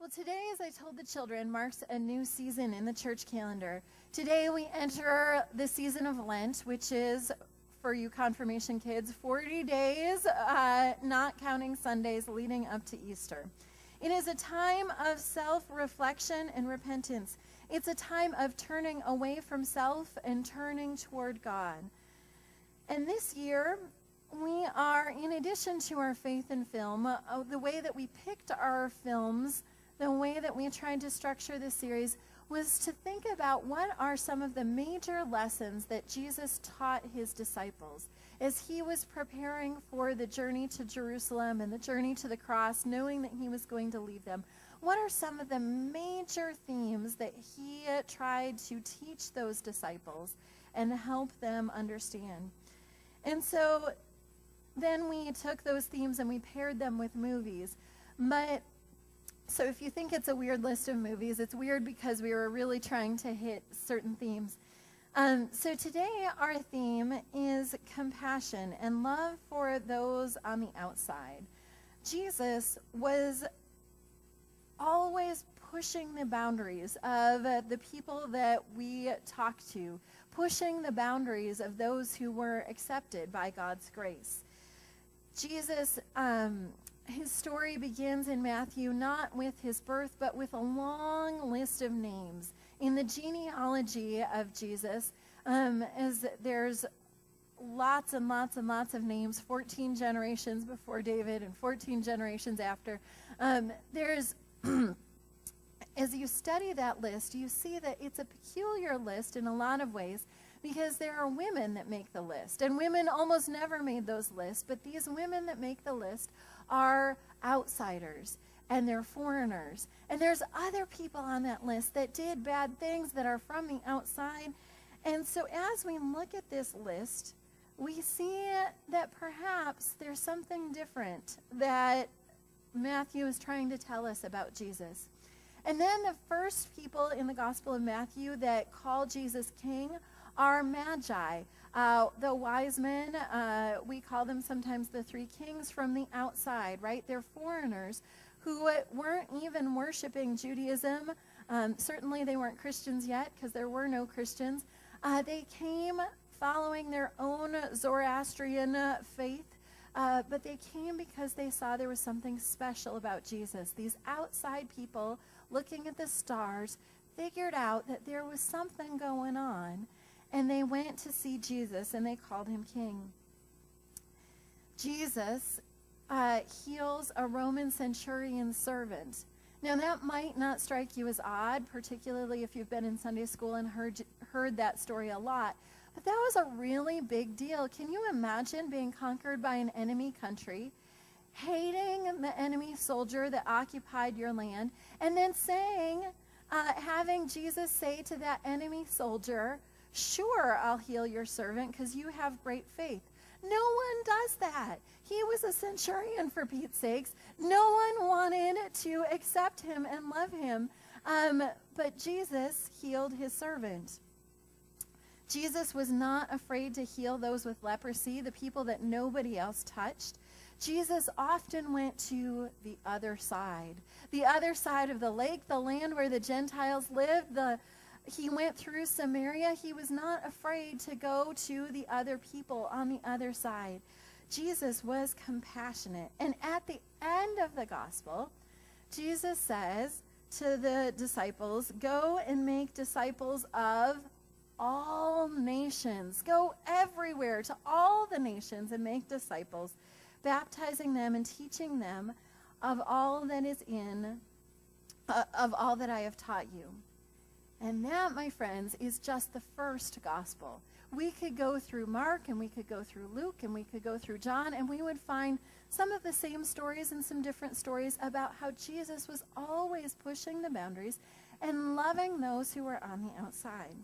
Well, today, as I told the children, marks a new season in the church calendar. Today we enter the season of Lent, which is, for you confirmation kids, 40 days, not counting Sundays, leading up to Easter. It is a time of self-reflection and repentance. It's a time of turning away from self and turning toward God. And this year, we are, in addition to our faith in film, the way that we picked our films, the way that we tried to structure this series was to think about what are some of the major lessons that Jesus taught his disciples as he was preparing for the journey to Jerusalem and the journey to the cross, knowing that he was going to leave them. What are some of the major themes that he tried to teach those disciples and help them understand? And so then we took those themes and we paired them with movies. So if you think it's a weird list of movies, it's weird because we were really trying to hit certain themes. So today our theme is compassion and love for those on the outside. Jesus was always pushing the boundaries of the people that we talk to, pushing the boundaries of those who were accepted by God's grace. Jesus, his story begins in Matthew not with his birth, but with a long list of names. In the genealogy of Jesus, as there's lots and lots and lots of names, 14 generations before David and 14 generations after. As you study that list, you see that it's a peculiar list in a lot of ways, because there are women that make the list, and women almost never made those lists, but these women that make the list are outsiders, and they're foreigners, and there's other people on that list that did bad things that are from the outside. And so as we look at this list, we see that perhaps there's something different that Matthew is trying to tell us about Jesus. And then the first people in the Gospel of Matthew that call Jesus king are magi, the wise men. We call them sometimes the three kings from the outside, right? They're foreigners who weren't even worshiping Judaism. Certainly they weren't Christians yet, because there were no Christians. They came following their own Zoroastrian faith, but they came because they saw there was something special about Jesus. These outside people looking at the stars figured out that there was something going on, and they went to see Jesus, and they called him king. Jesus heals a Roman centurion servant. Now, that might not strike you as odd, particularly if you've been in Sunday school and heard that story a lot, but that was a really big deal. Can you imagine being conquered by an enemy country, hating the enemy soldier that occupied your land, and then having Jesus say to that enemy soldier, "Sure, I'll heal your servant because you have great faith." No one does that. He was a centurion, for Pete's sakes. No one wanted to accept him and love him. But Jesus healed his servant. Jesus was not afraid to heal those with leprosy, the people that nobody else touched. Jesus often went to the other side of the lake, the land where the Gentiles lived. He went through Samaria. He was not afraid to go to the other people on the other side. Jesus was compassionate. And at the end of the gospel, Jesus says to the disciples, "Go and make disciples of all nations." Go everywhere to all the nations and make disciples, baptizing them and teaching them of all that I have taught you. And that, my friends, is just the first gospel. We could go through Mark, and we could go through Luke, and we could go through John, and we would find some of the same stories and some different stories about how Jesus was always pushing the boundaries and loving those who were on the outside.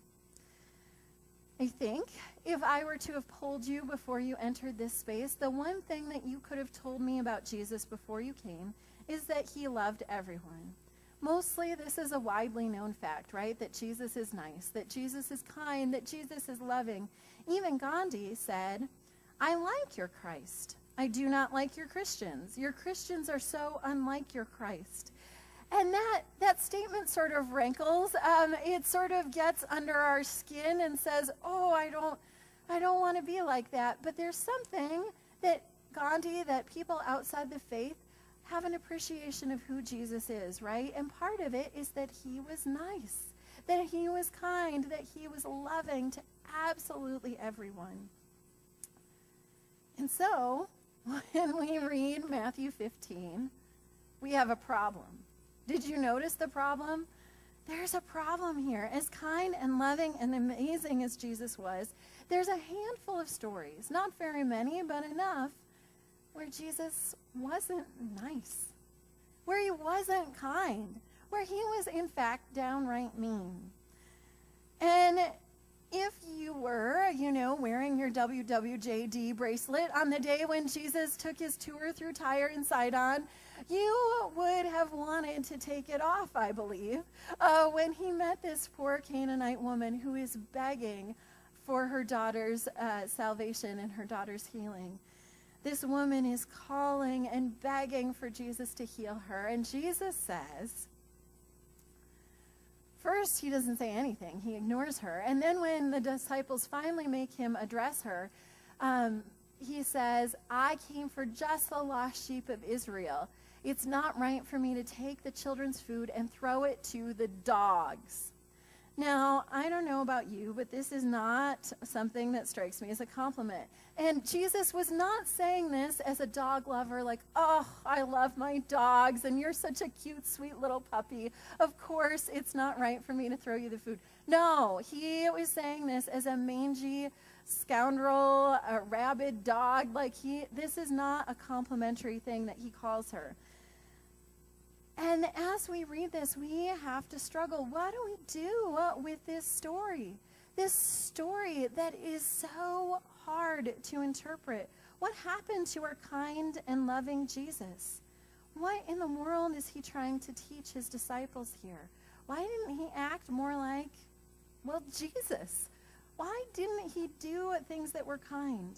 I think if I were to have polled you before you entered this space, the one thing that you could have told me about Jesus before you came is that he loved everyone. Mostly this is a widely known fact, right? That Jesus is nice, that Jesus is kind, that Jesus is loving. Even Gandhi said, "I like your Christ. I do not like your Christians. Your Christians are so unlike your Christ." And that statement sort of rankles. It sort of gets under our skin and says, oh, I don't want to be like that. But there's something that Gandhi, that people outside the faith have an appreciation of who Jesus is, right? And part of it is that he was nice, that he was kind, that he was loving to absolutely everyone. And so, when we read Matthew 15, we have a problem. Did you notice the problem? There's a problem here. As kind and loving and amazing as Jesus was, there's a handful of stories, not very many, but enough, where Jesus wasn't nice, where he wasn't kind, where he was, in fact, downright mean. And if you were, wearing your WWJD bracelet on the day when Jesus took his tour through Tyre and Sidon, you would have wanted to take it off, I believe, when he met this poor Canaanite woman who is begging for her daughter's salvation and her daughter's healing. This woman is calling and begging for Jesus to heal her, and Jesus says, first, he doesn't say anything. He ignores her. And then when the disciples finally make him address her, he says, I came for just the lost sheep of Israel. It's not right for me to take the children's food and throw it to the dogs. Now, I don't know about you, but this is not something that strikes me as a compliment. And Jesus was not saying this as a dog lover, like, oh, I love my dogs, and you're such a cute, sweet little puppy. Of course, it's not right for me to throw you the food. No, he was saying this as a mangy scoundrel, a rabid dog. This is not a complimentary thing that he calls her. And as we read this, we have to struggle. What do we do with this story? This story that is so hard to interpret. What happened to our kind and loving Jesus? What in the world is he trying to teach his disciples here? Why didn't he act more like, Jesus? Why didn't he do things that were kind?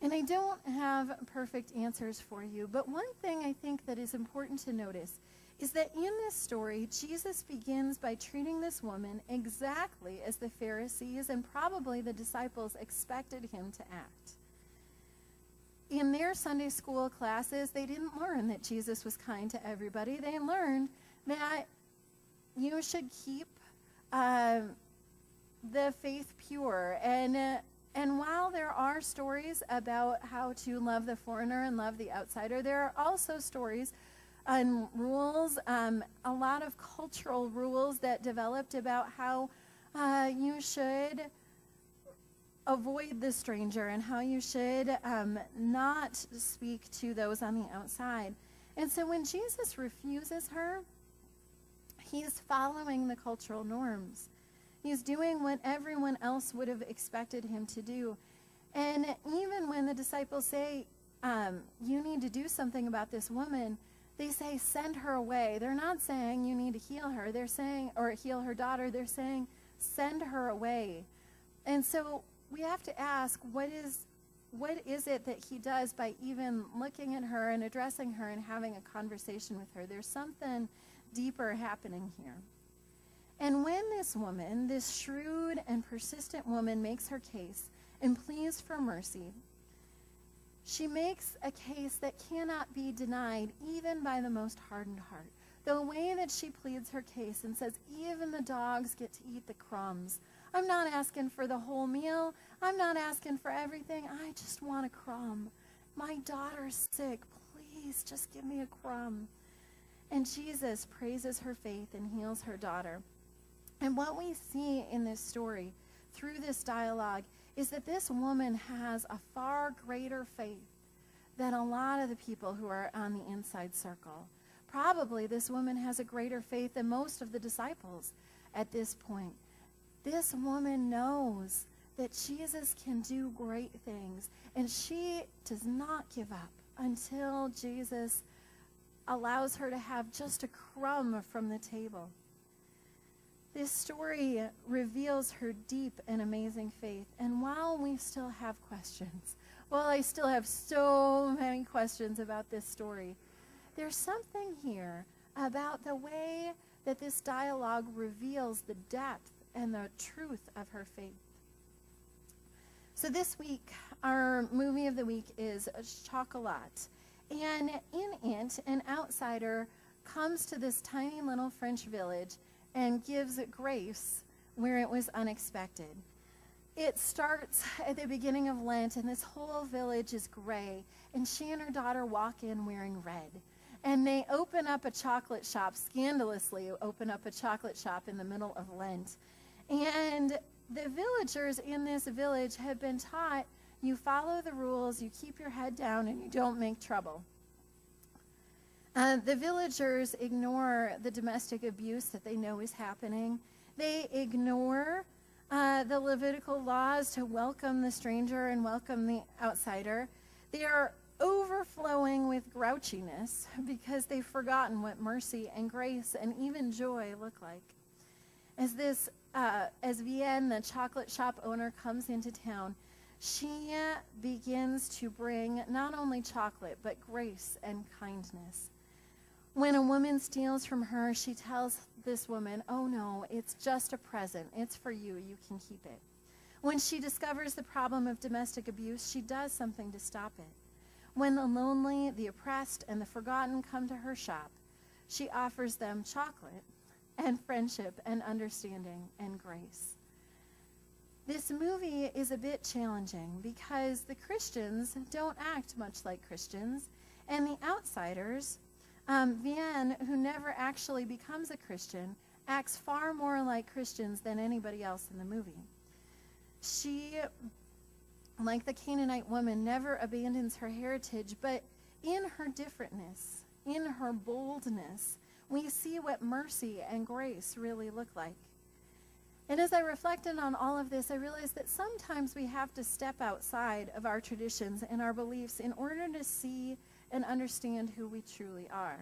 And I don't have perfect answers for you, but one thing I think that is important to notice is that in this story, Jesus begins by treating this woman exactly as the Pharisees and probably the disciples expected him to act. In their Sunday school classes, they didn't learn that Jesus was kind to everybody. They learned that you should keep the faith pure. And while there are stories about how to love the foreigner and love the outsider, there are also stories and rules, a lot of cultural rules that developed about how you should avoid the stranger and how you should not speak to those on the outside. And so when Jesus refuses her, he's following the cultural norms. He's doing what everyone else would have expected him to do. And even when the disciples say, you need to do something about this woman, they say, send her away. They're not saying you need to heal her. They're saying, or heal her daughter. They're saying, send her away. And so we have to ask, what is it that he does by even looking at her and addressing her and having a conversation with her? There's something deeper happening here. And when this woman, this shrewd and persistent woman, makes her case and pleads for mercy, she makes a case that cannot be denied even by the most hardened heart. The way that she pleads her case and says, even the dogs get to eat the crumbs. I'm not asking for the whole meal. I'm not asking for everything. I just want a crumb. My daughter's sick. Please just give me a crumb. And Jesus praises her faith and heals her daughter. And what we see in this story through this dialogue is that this woman has a far greater faith than a lot of the people who are on the inside circle. Probably this woman has a greater faith than most of the disciples at this point. This woman knows that Jesus can do great things, and she does not give up until Jesus allows her to have just a crumb from the table. This story reveals her deep and amazing faith. And while we still have questions, I still have so many questions about this story, there's something here about the way that this dialogue reveals the depth and the truth of her faith. So this week, our movie of the week is Chocolat. And in it, an outsider comes to this tiny little French village and gives grace where it was unexpected. It starts at the beginning of Lent, and this whole village is gray, and she and her daughter walk in wearing red. And they open up a chocolate shop, scandalously open up a chocolate shop in the middle of Lent. And the villagers in this village have been taught, you follow the rules, you keep your head down, and you don't make trouble. The villagers ignore the domestic abuse that they know is happening. They ignore the Levitical laws to welcome the stranger and welcome the outsider. They are overflowing with grouchiness because they've forgotten what mercy and grace and even joy look like. As Vienne, the chocolate shop owner, comes into town, she begins to bring not only chocolate, but grace and kindness. When a woman steals from her, she tells this woman, oh no, it's just a present. It's for you. You can keep it. When she discovers the problem of domestic abuse, she does something to stop it. When the lonely, the oppressed, and the forgotten come to her shop, she offers them chocolate and friendship and understanding and grace. This movie is a bit challenging because the Christians don't act much like Christians, and the outsiders, Vienne, who never actually becomes a Christian, acts far more like Christians than anybody else in the movie. She, like the Canaanite woman, never abandons her heritage, but in her differentness, in her boldness, we see what mercy and grace really look like. And as I reflected on all of this, I realized that sometimes we have to step outside of our traditions and our beliefs in order to see and understand who we truly are.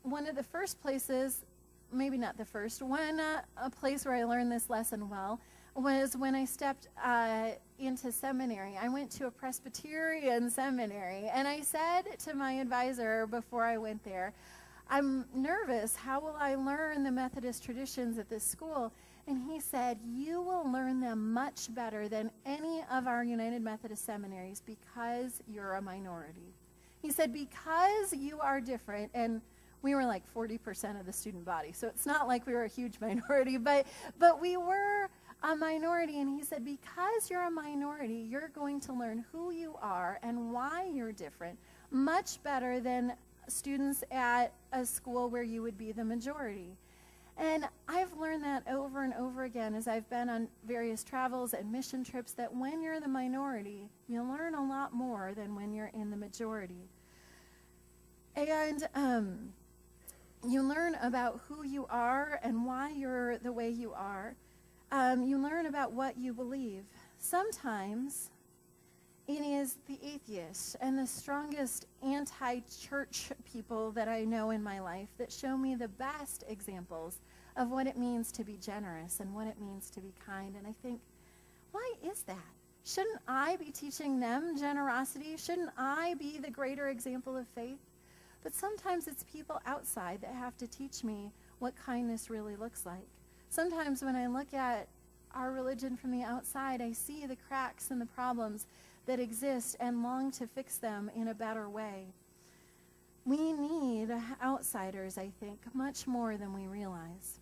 One of the first places, maybe not the first, a place where I learned this lesson well was when I stepped into seminary. I went to a Presbyterian seminary, and I said to my advisor before I went there, I'm nervous. How will I learn the Methodist traditions at this school? And he said, you will learn them much better than any of our United Methodist seminaries because you're a minority. He said, because you are different, and we were like 40% of the student body, so it's not like we were a huge minority, but we were a minority. And he said, because you're a minority, you're going to learn who you are and why you're different much better than students at a school where you would be the majority. And I've learned that over and over again as I've been on various travels and mission trips, that when you're the minority, you learn a lot more than when you're in the majority. And you learn about who you are and why you're the way you are. You learn about what you believe. Sometimes it is the atheists and the strongest anti-church people that I know in my life that show me the best examples of what it means to be generous and what it means to be kind. And I think, why is that? Shouldn't I be teaching them generosity? Shouldn't I be the greater example of faith? But sometimes it's people outside that have to teach me what kindness really looks like. Sometimes when I look at our religion from the outside, I see the cracks and the problems that exist and long to fix them in a better way. We need outsiders, I think, much more than we realize.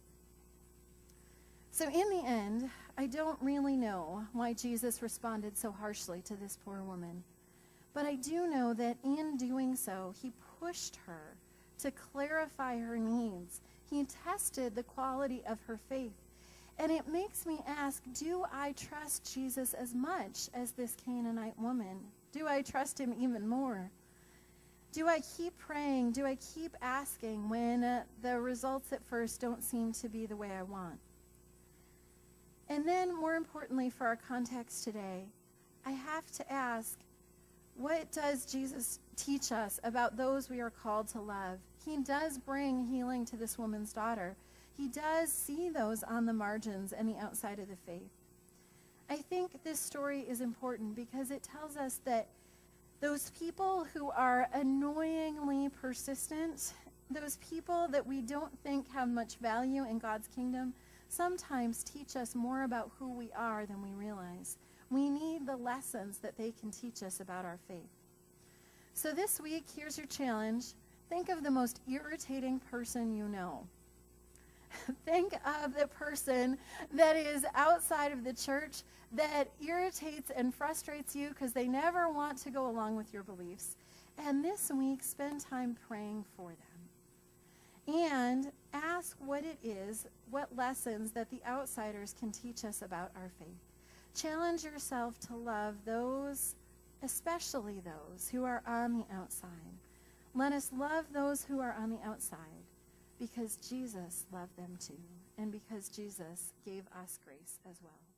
So in the end, I don't really know why Jesus responded so harshly to this poor woman. But I do know that in doing so, he pushed her to clarify her needs. He tested the quality of her faith. And it makes me ask, do I trust Jesus as much as this Canaanite woman? Do I trust him even more? Do I keep praying? Do I keep asking when the results at first don't seem to be the way I want? And then, more importantly for our context today, I have to ask, what does Jesus teach us about those we are called to love? He does bring healing to this woman's daughter. He does see those on the margins and the outside of the faith. I think this story is important because it tells us that Those people who are annoyingly persistent, those people that we don't think have much value in God's kingdom, sometimes teach us more about who we are than we realize. We need the lessons that they can teach us about our faith. So this week, here's your challenge. Think of the most irritating person you know. Think of the person that is outside of the church that irritates and frustrates you because they never want to go along with your beliefs. And this week, spend time praying for them. And ask what it is, what lessons that the outsiders can teach us about our faith. Challenge yourself to love those, especially those who are on the outside. Let us love those who are on the outside because Jesus loved them too, and because Jesus gave us grace as well.